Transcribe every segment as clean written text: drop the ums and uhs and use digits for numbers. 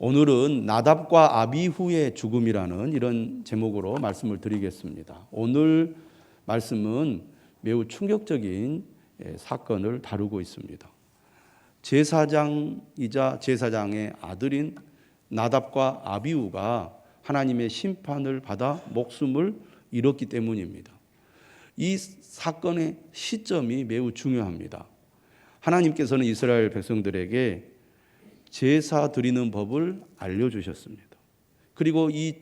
오늘은 나답과 아비후의 죽음이라는 이런 제목으로 말씀을 드리겠습니다. 오늘 말씀은 매우 충격적인 사건을 다루고 있습니다. 제사장이자 제사장의 아들인 나답과 아비후가 하나님의 심판을 받아 목숨을 잃었기 때문입니다. 이 사건의 시점이 매우 중요합니다. 하나님께서는 이스라엘 백성들에게 제사 드리는 법을 알려주셨습니다. 그리고 이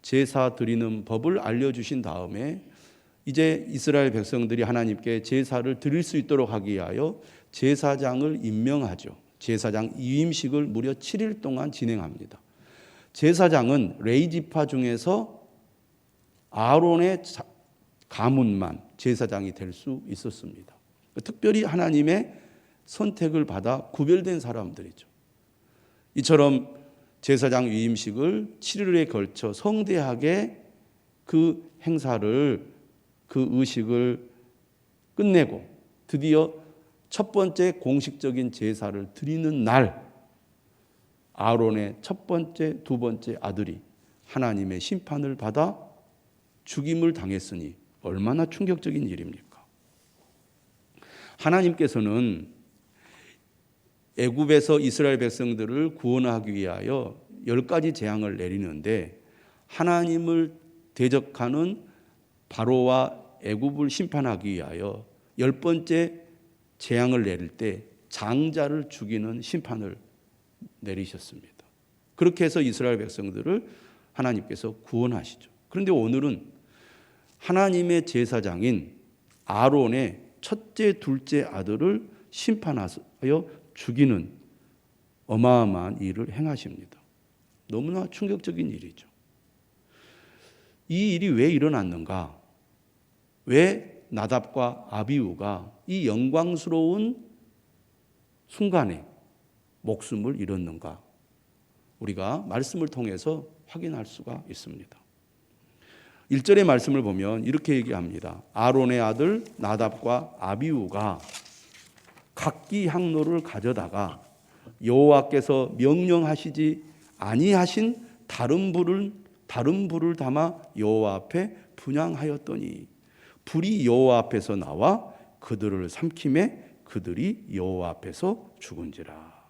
제사 드리는 법을 알려주신 다음에 이제 이스라엘 백성들이 하나님께 제사를 드릴 수 있도록 하기 위하여 제사장을 임명하죠. 제사장 위임식을 무려 7일 동안 진행합니다. 제사장은 레위지파 중에서 아론의 가문만 제사장이 될 수 있었습니다. 특별히 하나님의 선택을 받아 구별된 사람들이죠. 이처럼 제사장 위임식을 7일에 걸쳐 성대하게 그 행사를, 그 의식을 끝내고 드디어 첫 번째 공식적인 제사를 드리는 날, 아론의 첫 번째, 두 번째 아들이 하나님의 심판을 받아 죽임을 당했으니 얼마나 충격적인 일입니까? 하나님께서는 애굽에서 이스라엘 백성들을 구원하기 위하여 10가지 재앙을 내리는데 하나님을 대적하는 바로와 애굽을 심판하기 위하여 10번째 재앙을 내릴 때 장자를 죽이는 심판을 내리셨습니다. 그렇게 해서 이스라엘 백성들을 하나님께서 구원하시죠. 그런데 오늘은 하나님의 제사장인 아론의 첫째, 둘째 아들을 심판하여 죽이는 어마어마한 일을 행하십니다. 너무나 충격적인 일이죠. 이 일이 왜 일어났는가? 왜 나답과 아비후가 이 영광스러운 순간에 목숨을 잃었는가? 우리가 말씀을 통해서 확인할 수가 있습니다. 1절의 말씀을 보면 이렇게 얘기합니다. 아론의 아들 나답과 아비후가 각기 향로를 가져다가 여호와께서 명령하시지 아니하신 다른 불을 담아 여호와 앞에 분향하였더니 불이 여호와 앞에서 나와 그들을 삼키매 그들이 여호와 앞에서 죽은지라.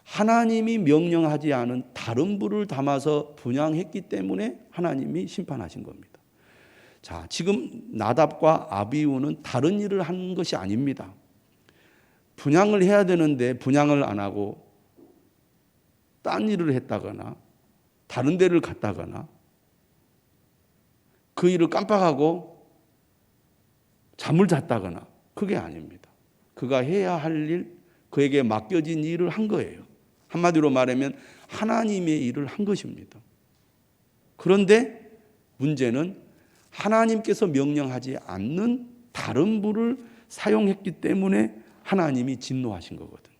하나님이 명령하지 않은 다른 불을 담아서 분향했기 때문에 하나님이 심판하신 겁니다. 자, 지금 나답과 아비후는 다른 일을 한 것이 아닙니다. 분향을 해야 되는데 분향을 안 하고 딴 일을 했다거나 다른 데를 갔다거나 그 일을 깜빡하고 잠을 잤다거나 그게 아닙니다. 그가 해야 할 일, 그에게 맡겨진 일을 한 거예요. 한마디로 말하면 하나님의 일을 한 것입니다. 그런데 문제는 하나님께서 명령하지 않는 다른 불을 사용했기 때문에 하나님이 진노하신 거거든요.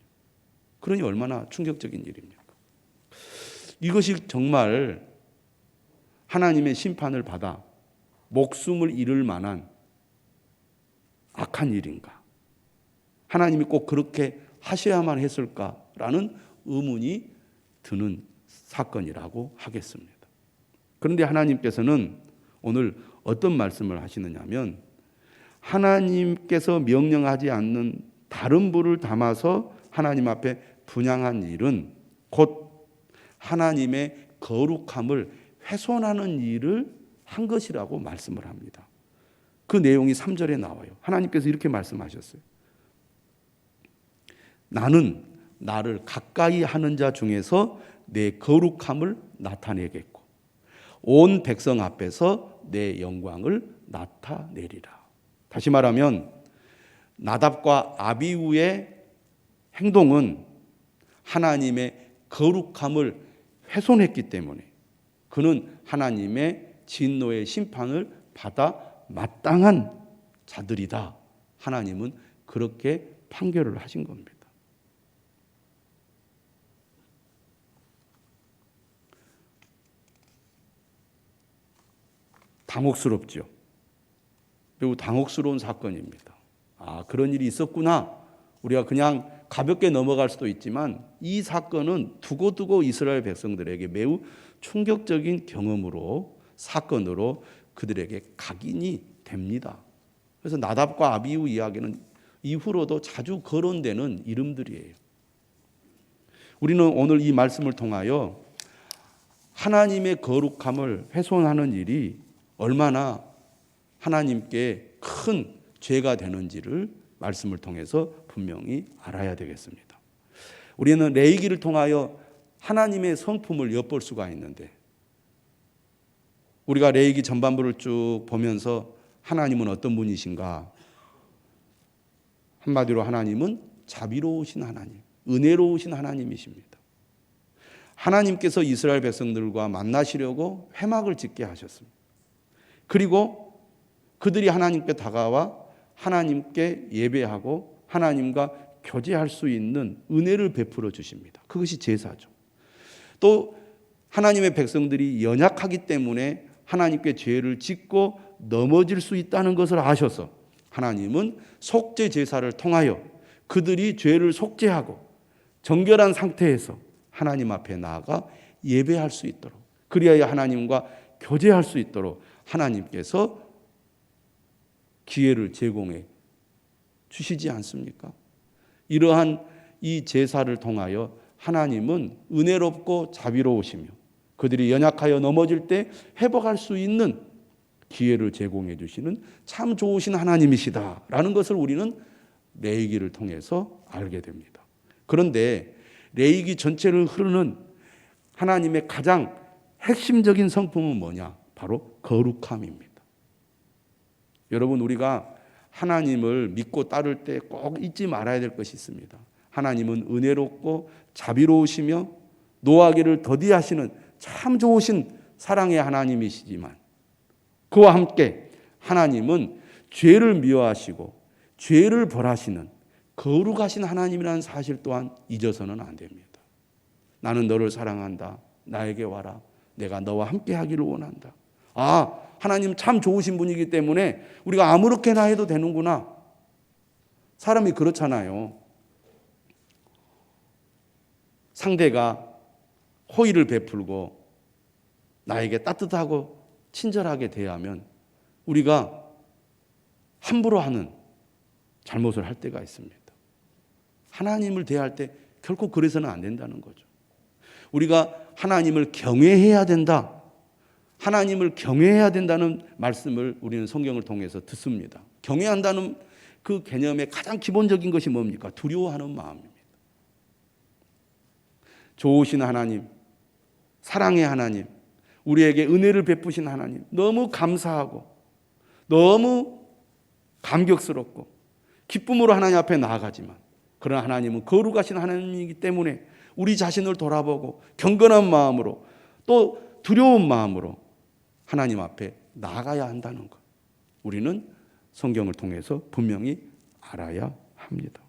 그러니 얼마나 충격적인 일입니까? 이것이 정말 하나님의 심판을 받아 목숨을 잃을 만한 악한 일인가? 하나님이 꼭 그렇게 하셔야만 했을까라는 의문이 드는 사건이라고 하겠습니다. 그런데 하나님께서는 오늘 어떤 말씀을 하시느냐면 하나님께서 명령하지 않는 다른 불을 담아서 하나님 앞에 분향한 일은 곧 하나님의 거룩함을 훼손하는 일을 한 것이라고 말씀을 합니다. 그 내용이 3절에 나와요. 하나님께서 이렇게 말씀하셨어요. 나는 나를 가까이 하는 자 중에서 내 거룩함을 나타내겠고 온 백성 앞에서 내 영광을 나타내리라. 다시 말하면 나답과 아비후의 행동은 하나님의 거룩함을 훼손했기 때문에 그는 하나님의 진노의 심판을 받아 마땅한 자들이다. 하나님은 그렇게 판결을 하신 겁니다. 당혹스럽죠. 매우 당혹스러운 사건입니다. 아, 그런 일이 있었구나. 우리가 그냥 가볍게 넘어갈 수도 있지만 이 사건은 두고두고 이스라엘 백성들에게 매우 충격적인 경험으로 사건으로 그들에게 각인이 됩니다. 그래서 나답과 아비후 이야기는 이후로도 자주 거론되는 이름들이에요. 우리는 오늘 이 말씀을 통하여 하나님의 거룩함을 훼손하는 일이 얼마나 하나님께 큰 죄가 되는지를 말씀을 통해서 분명히 알아야 되겠습니다. 우리는 레위기를 통하여 하나님의 성품을 엿볼 수가 있는데 우리가 레위기 전반부를 쭉 보면서 하나님은 어떤 분이신가? 한마디로 하나님은 자비로우신 하나님, 은혜로우신 하나님이십니다. 하나님께서 이스라엘 백성들과 만나시려고 회막을 짓게 하셨습니다. 그리고 그들이 하나님께 다가와 하나님께 예배하고 하나님과 교제할 수 있는 은혜를 베풀어 주십니다. 그것이 제사죠. 또 하나님의 백성들이 연약하기 때문에 하나님께 죄를 짓고 넘어질 수 있다는 것을 아셔서 하나님은 속죄 제사를 통하여 그들이 죄를 속죄하고 정결한 상태에서 하나님 앞에 나아가 예배할 수 있도록, 그리하여 하나님과 교제할 수 있도록 하나님께서 기회를 제공해 주시지 않습니까? 이러한 이 제사를 통하여 하나님은 은혜롭고 자비로우시며 그들이 연약하여 넘어질 때 회복할 수 있는 기회를 제공해 주시는 참 좋으신 하나님이시다라는 것을 우리는 레위기를 통해서 알게 됩니다. 그런데 레위기 전체를 흐르는 하나님의 가장 핵심적인 성품은 뭐냐? 바로 거룩함입니다. 여러분, 우리가 하나님을 믿고 따를 때 꼭 잊지 말아야 될 것이 있습니다. 하나님은 은혜롭고 자비로우시며 노하기를 더디하시는 참 좋으신 사랑의 하나님이시지만 그와 함께 하나님은 죄를 미워하시고 죄를 벌하시는 거룩하신 하나님이라는 사실 또한 잊어서는 안 됩니다. 나는 너를 사랑한다. 나에게 와라. 내가 너와 함께 하기를 원한다. 아, 하나님 참 좋으신 분이기 때문에 우리가 아무렇게나 해도 되는구나. 사람이 그렇잖아요. 상대가 호의를 베풀고 나에게 따뜻하고 친절하게 대하면 우리가 함부로 하는 잘못을 할 때가 있습니다. 하나님을 대할 때 결코 그래서는 안 된다는 거죠. 우리가 하나님을 경외해야 된다. 하나님을 경외해야 된다는 말씀을 우리는 성경을 통해서 듣습니다. 경외한다는 그 개념의 가장 기본적인 것이 뭡니까? 두려워하는 마음입니다. 좋으신 하나님, 사랑의 하나님, 우리에게 은혜를 베푸신 하나님, 너무 감사하고 너무 감격스럽고 기쁨으로 하나님 앞에 나아가지만 그러나 하나님은 거룩하신 하나님이기 때문에 우리 자신을 돌아보고 경건한 마음으로 또 두려운 마음으로 하나님 앞에 나아가야 한다는 것, 우리는 성경을 통해서 분명히 알아야 합니다.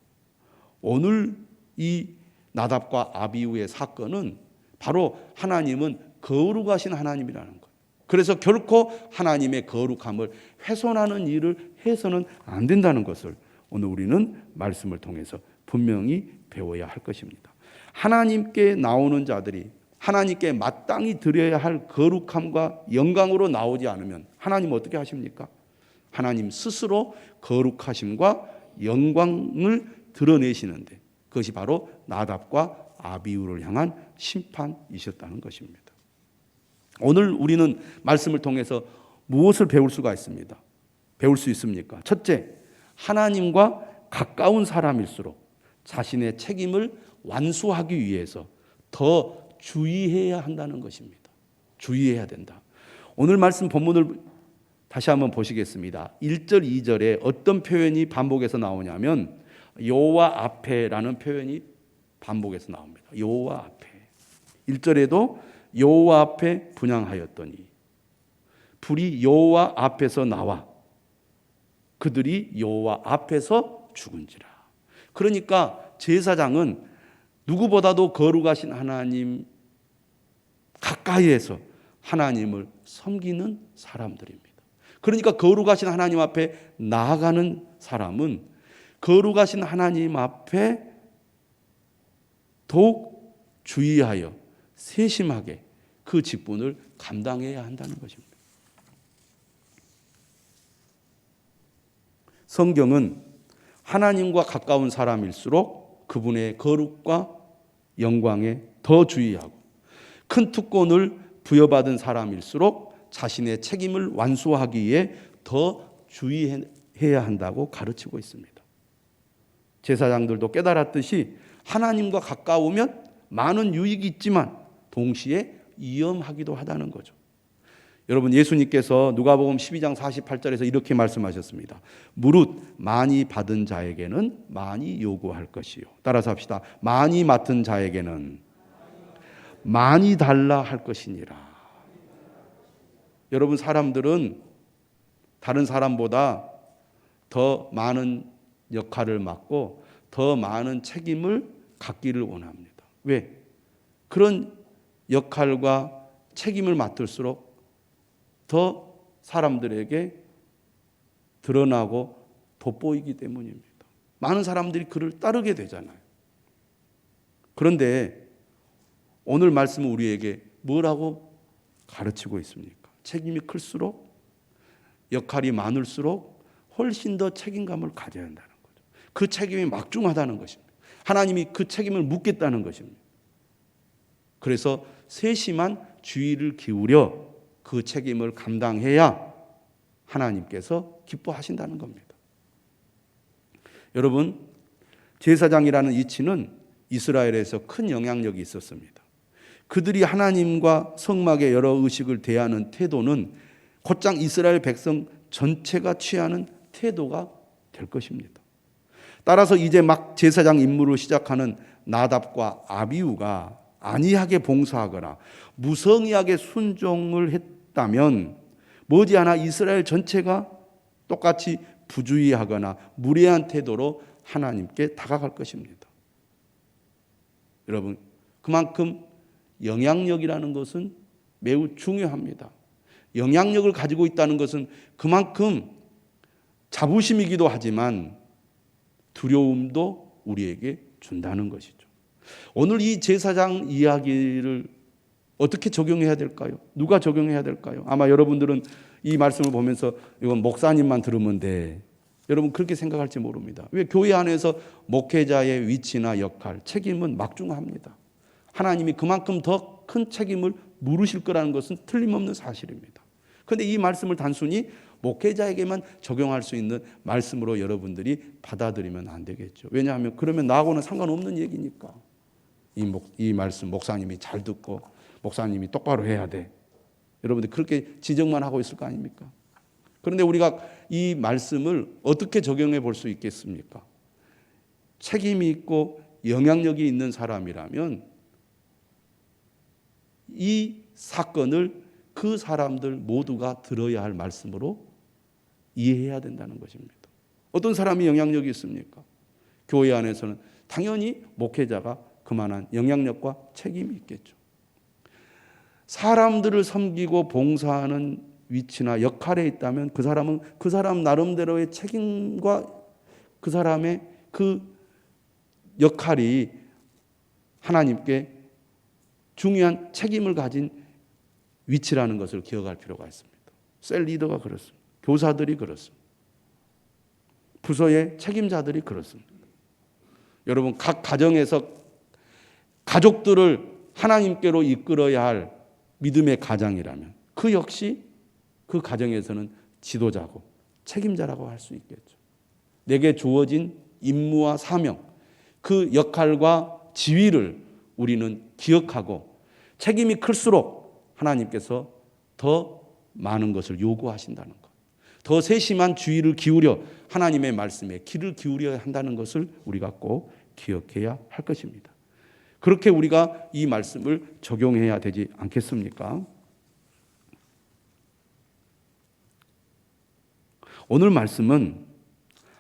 오늘 이 나답과 아비후의 사건은 바로 하나님은 거룩하신 하나님이라는 것. 그래서 결코 하나님의 거룩함을 훼손하는 일을 해서는 안 된다는 것을 오늘 우리는 말씀을 통해서 분명히 배워야 할 것입니다. 하나님께 나오는 자들이 하나님께 마땅히 드려야 할 거룩함과 영광으로 나오지 않으면 하나님 어떻게 하십니까? 하나님 스스로 거룩하심과 영광을 드러내시는데 그것이 바로 나답과 아비후를 향한 심판이셨다는 것입니다. 오늘 우리는 말씀을 통해서 무엇을 배울 수가 있습니다? 배울 수 있습니까? 첫째, 하나님과 가까운 사람일수록 자신의 책임을 완수하기 위해서 더 주의해야 한다는 것입니다. 주의해야 된다. 오늘 말씀 본문을 다시 한번 보시겠습니다. 1절, 2절에 어떤 표현이 반복해서 나오냐면 여호와 앞에라는 표현이 반복해서 나옵니다. 여호와 앞에. 1절에도 여호와 앞에 분향하였더니 불이 여호와 앞에서 나와 그들이 여호와 앞에서 죽은지라. 그러니까 제사장은 누구보다도 거룩하신 하나님 가까이에서 하나님을 섬기는 사람들입니다. 그러니까 거룩하신 하나님 앞에 나아가는 사람은 거룩하신 하나님 앞에 더욱 주의하여 세심하게 그 직분을 감당해야 한다는 것입니다. 성경은 하나님과 가까운 사람일수록 그분의 거룩과 영광에 더 주의하고 큰 특권을 부여받은 사람일수록 자신의 책임을 완수하기에 더 주의해야 한다고 가르치고 있습니다. 제사장들도 깨달았듯이 하나님과 가까우면 많은 유익이 있지만 동시에 위험하기도 하다는 거죠. 여러분, 예수님께서 누가복음 12장 48절에서 이렇게 말씀하셨습니다. 무릇 많이 받은 자에게는 많이 요구할 것이요. 따라서 합시다. 많이 맡은 자에게는 많이 달라 할 것이니라. 여러분, 사람들은 다른 사람보다 더 많은 역할을 맡고 더 많은 책임을 갖기를 원합니다. 왜? 그런 역할과 책임을 맡을수록 더 사람들에게 드러나고 돋보이기 때문입니다. 많은 사람들이 그를 따르게 되잖아요. 그런데 오늘 말씀은 우리에게 뭐라고 가르치고 있습니까? 책임이 클수록, 역할이 많을수록 훨씬 더 책임감을 가져야 한다는 거죠. 그 책임이 막중하다는 것입니다. 하나님이 그 책임을 묻겠다는 것입니다. 그래서 세심한 주의를 기울여 그 책임을 감당해야 하나님께서 기뻐하신다는 겁니다. 여러분, 제사장이라는 위치는 이스라엘에서 큰 영향력이 있었습니다. 그들이 하나님과 성막의 여러 의식을 대하는 태도는 곧장 이스라엘 백성 전체가 취하는 태도가 될 것입니다. 따라서 이제 막 제사장 임무를 시작하는 나답과 아비후가 안이하게 봉사하거나 무성의하게 순종을 했다면 머지않아 이스라엘 전체가 똑같이 부주의하거나 무례한 태도로 하나님께 다가갈 것입니다. 여러분, 그만큼 영향력이라는 것은 매우 중요합니다. 영향력을 가지고 있다는 것은 그만큼 자부심이기도 하지만 두려움도 우리에게 준다는 것이죠. 오늘 이 제사장 이야기를 어떻게 적용해야 될까요? 누가 적용해야 될까요? 아마 여러분들은 이 말씀을 보면서 이건 목사님만 들으면 돼. 여러분 그렇게 생각할지 모릅니다. 왜? 교회 안에서 목회자의 위치나 역할, 책임은 막중합니다. 하나님이 그만큼 더 큰 책임을 물으실 거라는 것은 틀림없는 사실입니다. 그런데 이 말씀을 단순히 목회자에게만 적용할 수 있는 말씀으로 여러분들이 받아들이면 안 되겠죠. 왜냐하면 그러면 나하고는 상관없는 얘기니까. 이 말씀 목사님이 잘 듣고 목사님이 똑바로 해야 돼. 여러분들 그렇게 지적만 하고 있을 거 아닙니까? 그런데 우리가 이 말씀을 어떻게 적용해 볼 수 있겠습니까? 책임이 있고 영향력이 있는 사람이라면 이 사건을 그 사람들 모두가 들어야 할 말씀으로 이해해야 된다는 것입니다. 어떤 사람이 영향력이 있습니까? 교회 안에서는 당연히 목회자가 그만한 영향력과 책임이 있겠죠. 사람들을 섬기고 봉사하는 위치나 역할에 있다면 그 사람은 그 사람 나름대로의 책임과 그 사람의 그 역할이 하나님께 중요한 책임을 가진 위치라는 것을 기억할 필요가 있습니다. 셀 리더가 그렇습니다. 교사들이 그렇습니다. 부서의 책임자들이 그렇습니다. 여러분, 각 가정에서 가족들을 하나님께로 이끌어야 할 믿음의 가장이라면 그 역시 그 가정에서는 지도자고 책임자라고 할 수 있겠죠. 내게 주어진 임무와 사명, 그 역할과 지위를 우리는 기억하고 책임이 클수록 하나님께서 더 많은 것을 요구하신다는 것, 더 세심한 주의를 기울여 하나님의 말씀에 귀를 기울여야 한다는 것을 우리가 꼭 기억해야 할 것입니다. 그렇게 우리가 이 말씀을 적용해야 되지 않겠습니까? 오늘 말씀은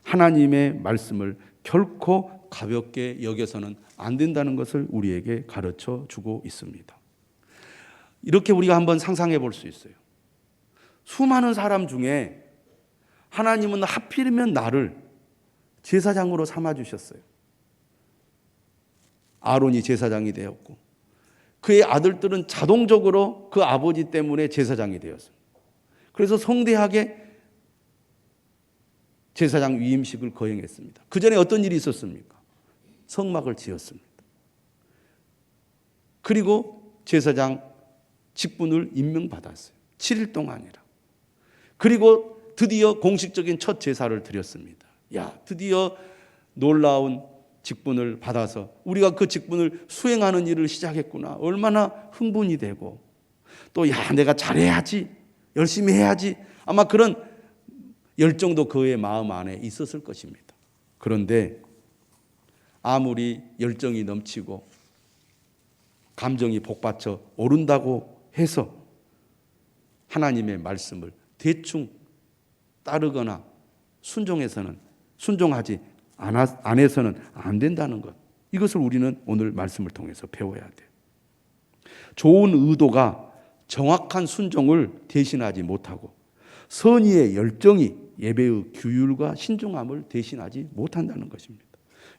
하나님의 말씀을 결코 가볍게 여겨서는 안 된다는 것을 우리에게 가르쳐 주고 있습니다. 이렇게 우리가 한번 상상해 볼 수 있어요. 수많은 사람 중에 하나님은 하필이면 나를 제사장으로 삼아 주셨어요. 아론이 제사장이 되었고 그의 아들들은 자동적으로 그 아버지 때문에 제사장이 되었어요. 그래서 성대하게 제사장 위임식을 거행했습니다. 그 전에 어떤 일이 있었습니까? 성막을 지었습니다. 그리고 제사장 직분을 임명받았어요. 7일 동안이라. 그리고 드디어 공식적인 첫 제사를 드렸습니다. 야, 드디어 놀라운 직분을 받아서 우리가 그 직분을 수행하는 일을 시작했구나. 얼마나 흥분이 되고 또 야, 내가 잘해야지, 열심히 해야지. 아마 그런 열정도 그의 마음 안에 있었을 것입니다. 그런데 아무리 열정이 넘치고 감정이 복받쳐 오른다고 해서 하나님의 말씀을 대충 따르거나 순종하지 않아서는 안 된다는 것. 이것을 우리는 오늘 말씀을 통해서 배워야 돼요. 좋은 의도가 정확한 순종을 대신하지 못하고 선의의 열정이 예배의 규율과 신중함을 대신하지 못한다는 것입니다.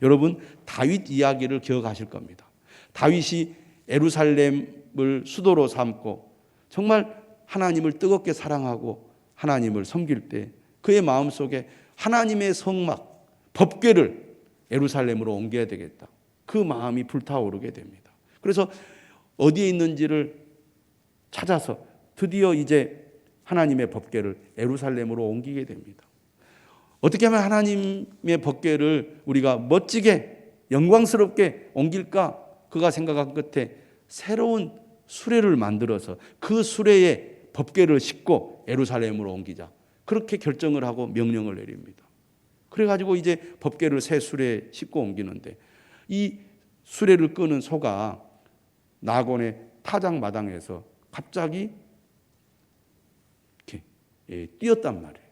여러분, 다윗 이야기를 기억하실 겁니다. 다윗이 예루살렘을 수도로 삼고 정말 하나님을 뜨겁게 사랑하고 하나님을 섬길 때 그의 마음속에 하나님의 성막, 법궤를 예루살렘으로 옮겨야 되겠다. 그 마음이 불타오르게 됩니다. 그래서 어디에 있는지를 찾아서 드디어 이제 하나님의 법궤를 예루살렘으로 옮기게 됩니다. 어떻게 하면 하나님의 법궤를 우리가 멋지게 영광스럽게 옮길까? 그가 생각한 끝에 새로운 수레를 만들어서 그 수레에 법궤를 싣고 예루살렘으로 옮기자. 그렇게 결정을 하고 명령을 내립니다. 그래가지고 이제 법궤를 새 수레에 싣고 옮기는데 이 수레를 끄는 소가 나곤의 타작마당에서 갑자기 이렇게 뛰었단 말이에요.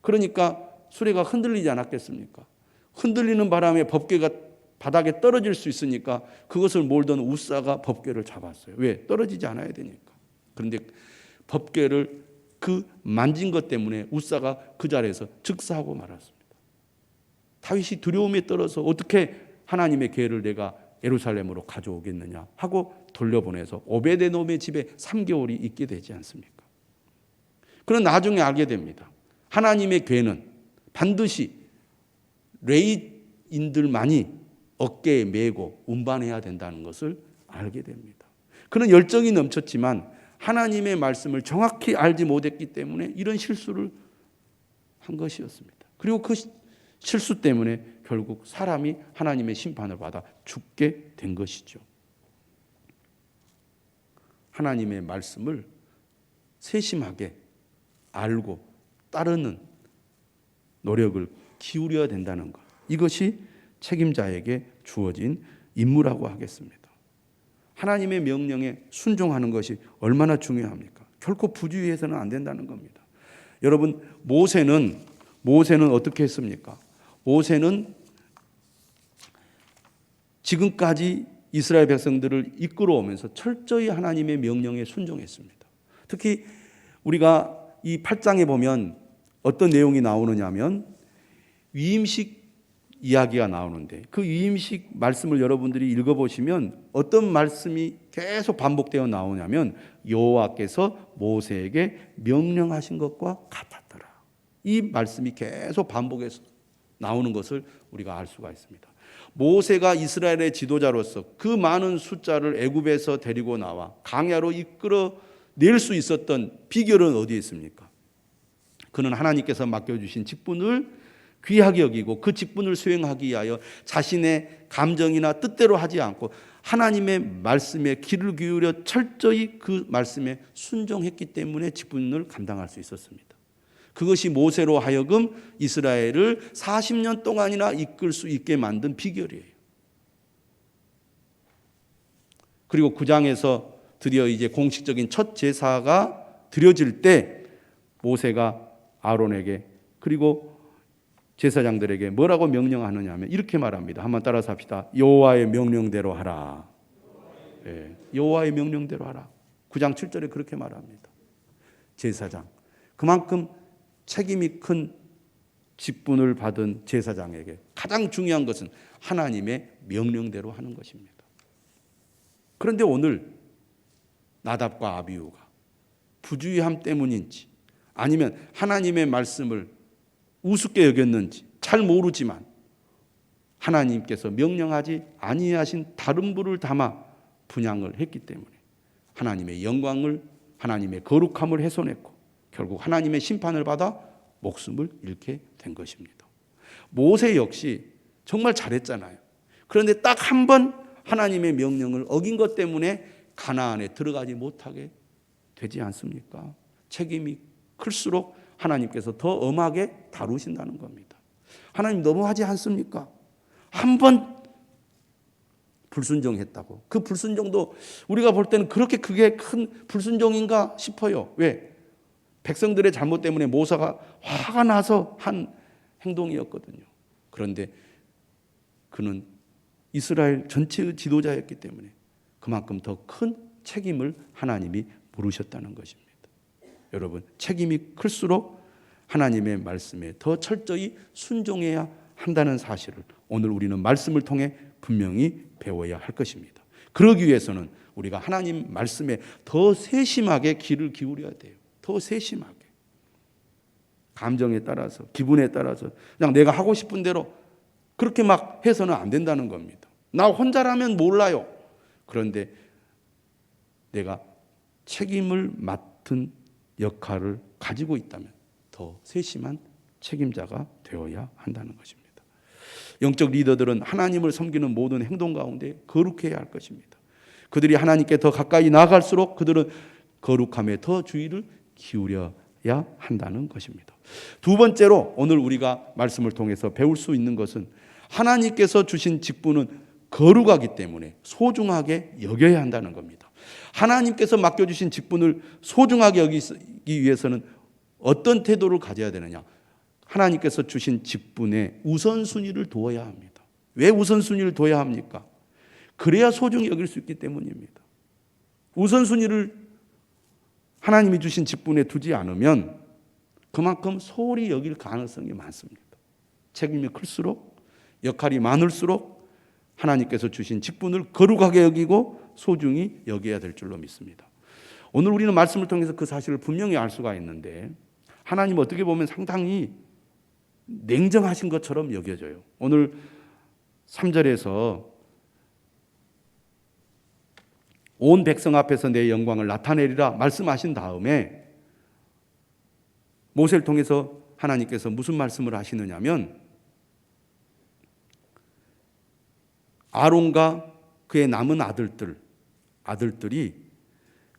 그러니까 수레가 흔들리지 않았겠습니까? 흔들리는 바람에 법궤가 바닥에 떨어질 수 있으니까 그것을 몰던 우사가 법궤를 잡았어요. 왜? 떨어지지 않아야 되니까. 그런데 법궤를 그 만진 것 때문에 우사가 그 자리에서 즉사하고 말았습니다. 다윗이 두려움에 떨어서 어떻게 하나님의 궤를 내가 예루살렘으로 가져오겠느냐 하고 돌려보내서 오베데돔의 집에 3개월이 있게 되지 않습니까? 그런 나중에 알게 됩니다. 하나님의 궤는 반드시 레위인들만이 어깨에 메고 운반해야 된다는 것을 알게 됩니다. 그는 열정이 넘쳤지만 하나님의 말씀을 정확히 알지 못했기 때문에 이런 실수를 한 것이었습니다. 그리고 그 실수 때문에 결국 사람이 하나님의 심판을 받아 죽게 된 것이죠. 하나님의 말씀을 세심하게 알고 따르는 노력을 기울여야 된다는 것. 이것이 책임자에게 주어진 임무라고 하겠습니다. 하나님의 명령에 순종하는 것이 얼마나 중요합니까? 결코 부주의해서는 안 된다는 겁니다. 여러분, 모세는 어떻게 했습니까? 모세는 지금까지 이스라엘 백성들을 이끌어오면서 철저히 하나님의 명령에 순종했습니다. 특히 우리가 이 8장에 보면 어떤 내용이 나오느냐면 위임식 이야기가 나오는데 그 위임식 말씀을 여러분들이 읽어보시면 어떤 말씀이 계속 반복되어 나오냐면 여호와께서 모세에게 명령하신 것과 같았더라. 이 말씀이 계속 반복해서 나오는 것을 우리가 알 수가 있습니다. 모세가 이스라엘의 지도자로서 그 많은 숫자를 애굽에서 데리고 나와 광야로 이끌어 낼 수 있었던 비결은 어디에 있습니까? 그는 하나님께서 맡겨주신 직분을 귀하게 여기고 그 직분을 수행하기 위하여 자신의 감정이나 뜻대로 하지 않고 하나님의 말씀에 귀를 기울여 철저히 그 말씀에 순종했기 때문에 직분을 감당할 수 있었습니다. 그것이 모세로 하여금 이스라엘을 40년 동안이나 이끌 수 있게 만든 비결이에요. 그리고 9장에서 드디어 이제 공식적인 첫 제사가 드려질 때 모세가 아론에게 그리고 제사장들에게 뭐라고 명령하느냐 하면 이렇게 말합니다. 한번 따라서 합시다. 여호와의 명령대로 하라. 네, 여호와의 명령대로 하라. 9장 7절에 그렇게 말합니다. 제사장. 그만큼 책임이 큰 직분을 받은 제사장에게 가장 중요한 것은 하나님의 명령대로 하는 것입니다. 그런데 오늘 나답과 아비후가 부주의함 때문인지 아니면 하나님의 말씀을 우습게 여겼는지 잘 모르지만 하나님께서 명령하지 아니하신 다른 불을 담아 분향을 했기 때문에 하나님의 영광을, 하나님의 거룩함을 훼손했고 결국 하나님의 심판을 받아 목숨을 잃게 된 것입니다. 모세 역시 정말 잘했잖아요. 그런데 딱 한 번 하나님의 명령을 어긴 것 때문에 가나안에 들어가지 못하게 되지 않습니까? 책임이 클수록 하나님께서 더 엄하게 다루신다는 겁니다. 하나님 너무하지 않습니까? 한 번 불순종했다고. 그 불순종도 우리가 볼 때는 그렇게 그게 큰 불순종인가 싶어요. 왜? 백성들의 잘못 때문에 모세가 화가 나서 한 행동이었거든요. 그런데 그는 이스라엘 전체의 지도자였기 때문에 그만큼 더 큰 책임을 하나님이 물으셨다는 것입니다. 여러분, 책임이 클수록 하나님의 말씀에 더 철저히 순종해야 한다는 사실을 오늘 우리는 말씀을 통해 분명히 배워야 할 것입니다. 그러기 위해서는 우리가 하나님 말씀에 더 세심하게 귀를 기울여야 돼요. 더 세심하게. 감정에 따라서, 기분에 따라서 그냥 내가 하고 싶은 대로 그렇게 막 해서는 안 된다는 겁니다. 나 혼자라면 몰라요. 그런데 내가 책임을 맡은 역할을 가지고 있다면 더 세심한 책임자가 되어야 한다는 것입니다. 영적 리더들은 하나님을 섬기는 모든 행동 가운데 거룩해야 할 것입니다. 그들이 하나님께 더 가까이 나아갈수록 그들은 거룩함에 더 주의를 기울여야 한다는 것입니다. 두 번째로 오늘 우리가 말씀을 통해서 배울 수 있는 것은 하나님께서 주신 직분은 거룩하기 때문에 소중하게 여겨야 한다는 겁니다. 하나님께서 맡겨주신 직분을 소중하게 여기기 위해서는 어떤 태도를 가져야 되느냐? 하나님께서 주신 직분에 우선순위를 두어야 합니다. 왜 우선순위를 둬야 합니까? 그래야 소중히 여길 수 있기 때문입니다. 우선순위를 하나님이 주신 직분에 두지 않으면 그만큼 소홀히 여길 가능성이 많습니다. 책임이 클수록, 역할이 많을수록 하나님께서 주신 직분을 거룩하게 여기고 소중히 여겨야 될 줄로 믿습니다. 오늘 우리는 말씀을 통해서 그 사실을 분명히 알 수가 있는데 하나님 어떻게 보면 상당히 냉정하신 것처럼 여겨져요. 오늘 3절에서 온 백성 앞에서 내 영광을 나타내리라 말씀하신 다음에 모세를 통해서 하나님께서 무슨 말씀을 하시느냐면 아론과 그의 남은 아들들이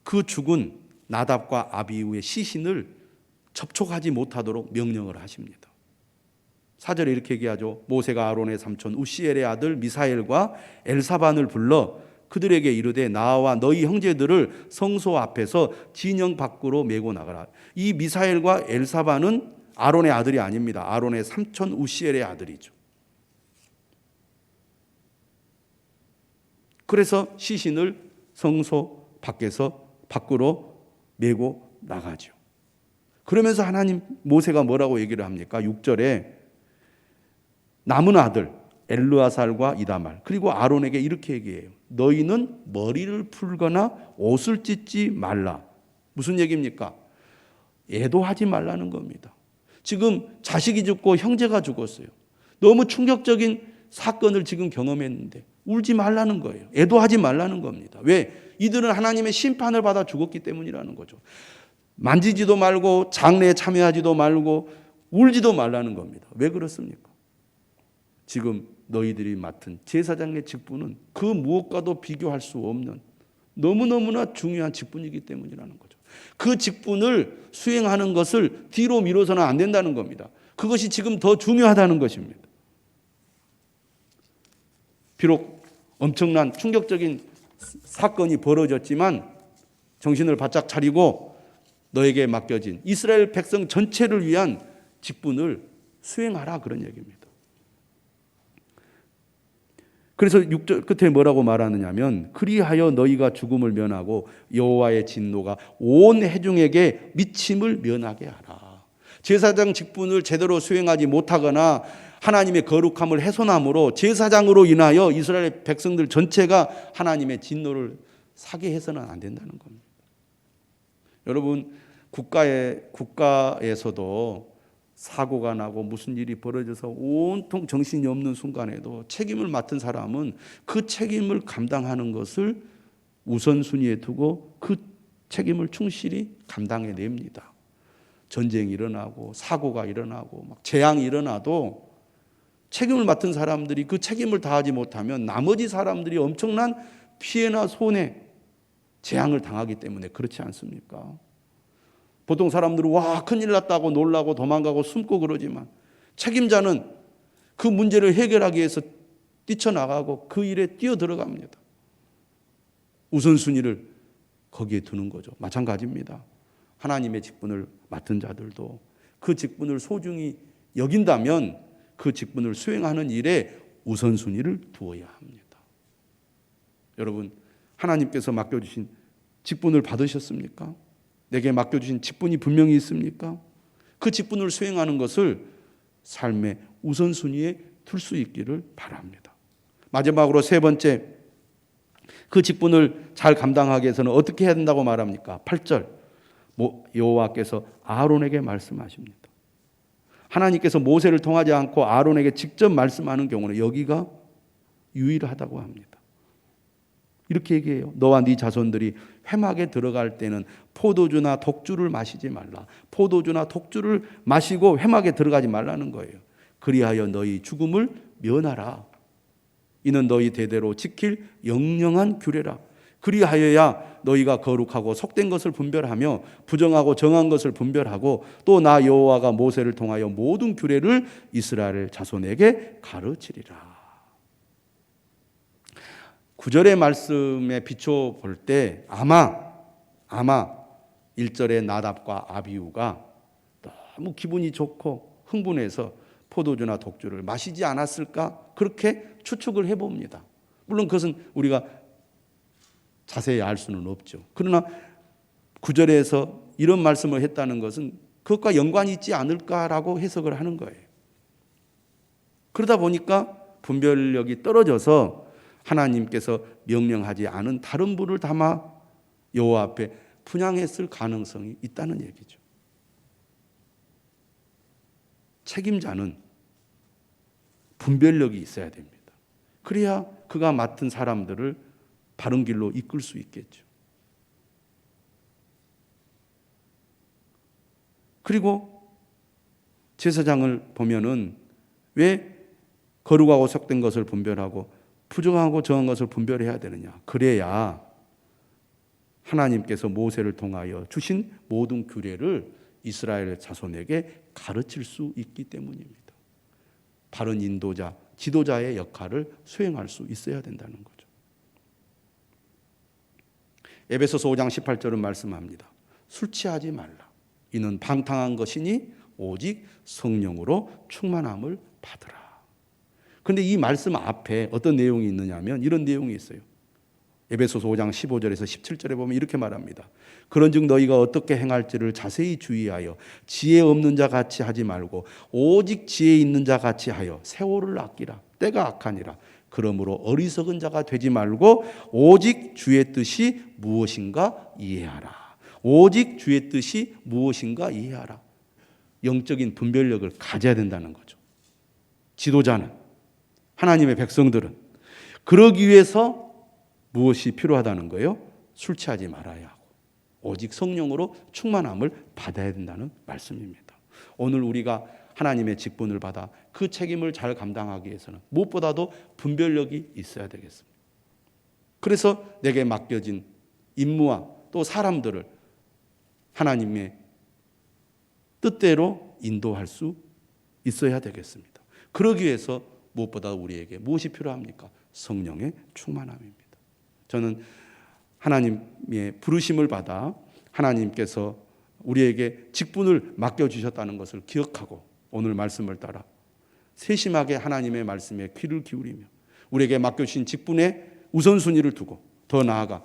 그 죽은 나답과 아비후의 시신을 접촉하지 못하도록 명령을 하십니다. 4절에 이렇게 얘기하죠. 모세가 아론의 삼촌 우시엘의 아들 미사엘과 엘사반을 불러 그들에게 이르되 나와 너희 형제들을 성소 앞에서 진영 밖으로 메고 나가라. 이 미사엘과 엘사반은 아론의 아들이 아닙니다. 아론의 삼촌 우시엘의 아들이죠. 그래서 시신을 성소 밖으로 메고 나가죠. 그러면서 하나님 모세가 뭐라고 얘기를 합니까? 6절에 남은 아들 엘르아살과 이다말 그리고 아론에게 이렇게 얘기해요. 너희는 머리를 풀거나 옷을 찢지 말라. 무슨 얘기입니까? 애도하지 말라는 겁니다. 지금 자식이 죽고 형제가 죽었어요. 너무 충격적인 사건을 지금 경험했는데 울지 말라는 거예요. 애도하지 말라는 겁니다. 왜? 이들은 하나님의 심판을 받아 죽었기 때문이라는 거죠. 만지지도 말고 장례에 참여하지도 말고 울지도 말라는 겁니다. 왜 그렇습니까? 지금 너희들이 맡은 제사장의 직분은 그 무엇과도 비교할 수 없는 너무너무나 중요한 직분이기 때문이라는 거죠. 그 직분을 수행하는 것을 뒤로 미뤄서는 안 된다는 겁니다. 그것이 지금 더 중요하다는 것입니다. 비록 엄청난 충격적인 사건이 벌어졌지만 정신을 바짝 차리고 너에게 맡겨진 이스라엘 백성 전체를 위한 직분을 수행하라 그런 얘기입니다. 그래서 6절 끝에 뭐라고 말하느냐면 그리하여 너희가 죽음을 면하고 여호와의 진노가 온 회중에게 미침을 면하게 하라. 제사장 직분을 제대로 수행하지 못하거나 하나님의 거룩함을 훼손함으로 제사장으로 인하여 이스라엘 백성들 전체가 하나님의 진노를 사게 해서는 안 된다는 겁니다. 여러분, 국가에서도 사고가 나고 무슨 일이 벌어져서 온통 정신이 없는 순간에도 책임을 맡은 사람은 그 책임을 감당하는 것을 우선순위에 두고 그 책임을 충실히 감당해 냅니다. 전쟁이 일어나고 사고가 일어나고 막 재앙이 일어나도 책임을 맡은 사람들이 그 책임을 다하지 못하면 나머지 사람들이 엄청난 피해나 손해, 재앙을 당하기 때문에 그렇지 않습니까? 보통 사람들은 와, 큰일 났다고 놀라고 도망가고 숨고 그러지만 책임자는 그 문제를 해결하기 위해서 뛰쳐나가고 그 일에 뛰어들어갑니다. 우선순위를 거기에 두는 거죠. 마찬가지입니다. 하나님의 직분을 맡은 자들도 그 직분을 소중히 여긴다면 그 직분을 수행하는 일에 우선순위를 두어야 합니다. 여러분, 하나님께서 맡겨주신 직분을 받으셨습니까? 내게 맡겨주신 직분이 분명히 있습니까? 그 직분을 수행하는 것을 삶의 우선순위에 둘 수 있기를 바랍니다. 마지막으로 세 번째, 그 직분을 잘 감당하기 위해서는 어떻게 해야 된다고 말합니까? 8절, 여호와께서 아론에게 말씀하십니다. 하나님께서 모세를 통하지 않고 아론에게 직접 말씀하는 경우는 여기가 유일하다고 합니다. 이렇게 얘기해요. 너와 네 자손들이 회막에 들어갈 때는 포도주나 독주를 마시지 말라. 포도주나 독주를 마시고 회막에 들어가지 말라는 거예요. 그리하여 너희 죽음을 면하라. 이는 너희 대대로 지킬 영영한 규례라. 그리하여야 너희가 거룩하고 속된 것을 분별하며 부정하고 정한 것을 분별하고 또 나 여호와가 모세를 통하여 모든 규례를 이스라엘 자손에게 가르치리라. 9절의 말씀에 비춰 볼 때 아마 1절의 나답과 아비후가 너무 기분이 좋고 흥분해서 포도주나 독주를 마시지 않았을까? 그렇게 추측을 해봅니다. 물론 그것은 우리가 자세히 알 수는 없죠. 그러나 9절에서 이런 말씀을 했다는 것은 그것과 연관이 있지 않을까라고 해석을 하는 거예요. 그러다 보니까 분별력이 떨어져서 하나님께서 명령하지 않은 다른 불을 담아 여호와 앞에 분향했을 가능성이 있다는 얘기죠. 책임자는 분별력이 있어야 됩니다. 그래야 그가 맡은 사람들을 바른 길로 이끌 수 있겠죠. 그리고 제사장을 보면은 왜 거룩하고 속된 것을 분별하고 부정하고 정한 것을 분별해야 되느냐? 그래야 하나님께서 모세를 통하여 주신 모든 규례를 이스라엘 자손에게 가르칠 수 있기 때문입니다. 바른 인도자, 지도자의 역할을 수행할 수 있어야 된다는 거죠. 에베소서 5장 18절은 말씀합니다. 술 취하지 말라. 이는 방탕한 것이니 오직 성령으로 충만함을 받으라. 그런데 이 말씀 앞에 어떤 내용이 있느냐면 이런 내용이 있어요. 에베소서 5장 15절에서 17절에 보면 이렇게 말합니다. 그런즉 너희가 어떻게 행할지를 자세히 주의하여 지혜 없는 자 같이 하지 말고 오직 지혜 있는 자 같이 하여 세월을 아끼라. 때가 악하니라. 그러므로 어리석은 자가 되지 말고 오직 주의 뜻이 무엇인가 이해하라. 오직 주의 뜻이 무엇인가 이해하라. 영적인 분별력을 가져야 된다는 거죠. 지도자는, 하나님의 백성들은 그러기 위해서 무엇이 필요하다는 거예요? 술 취하지 말아야 하고 오직 성령으로 충만함을 받아야 된다는 말씀입니다. 오늘 우리가 하나님의 직분을 받아 그 책임을 잘 감당하기 위해서는 무엇보다도 분별력이 있어야 되겠습니다. 그래서 내게 맡겨진 임무와 또 사람들을 하나님의 뜻대로 인도할 수 있어야 되겠습니다. 그러기 위해서 무엇보다 우리에게 무엇이 필요합니까? 성령의 충만함입니다. 저는 하나님의 부르심을 받아 하나님께서 우리에게 직분을 맡겨주셨다는 것을 기억하고 오늘 말씀을 따라 세심하게 하나님의 말씀에 귀를 기울이며 우리에게 맡겨주신 직분에 우선순위를 두고 더 나아가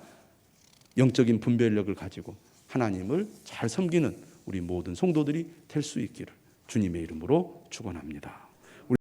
영적인 분별력을 가지고 하나님을 잘 섬기는 우리 모든 성도들이 될 수 있기를 주님의 이름으로 축원합니다.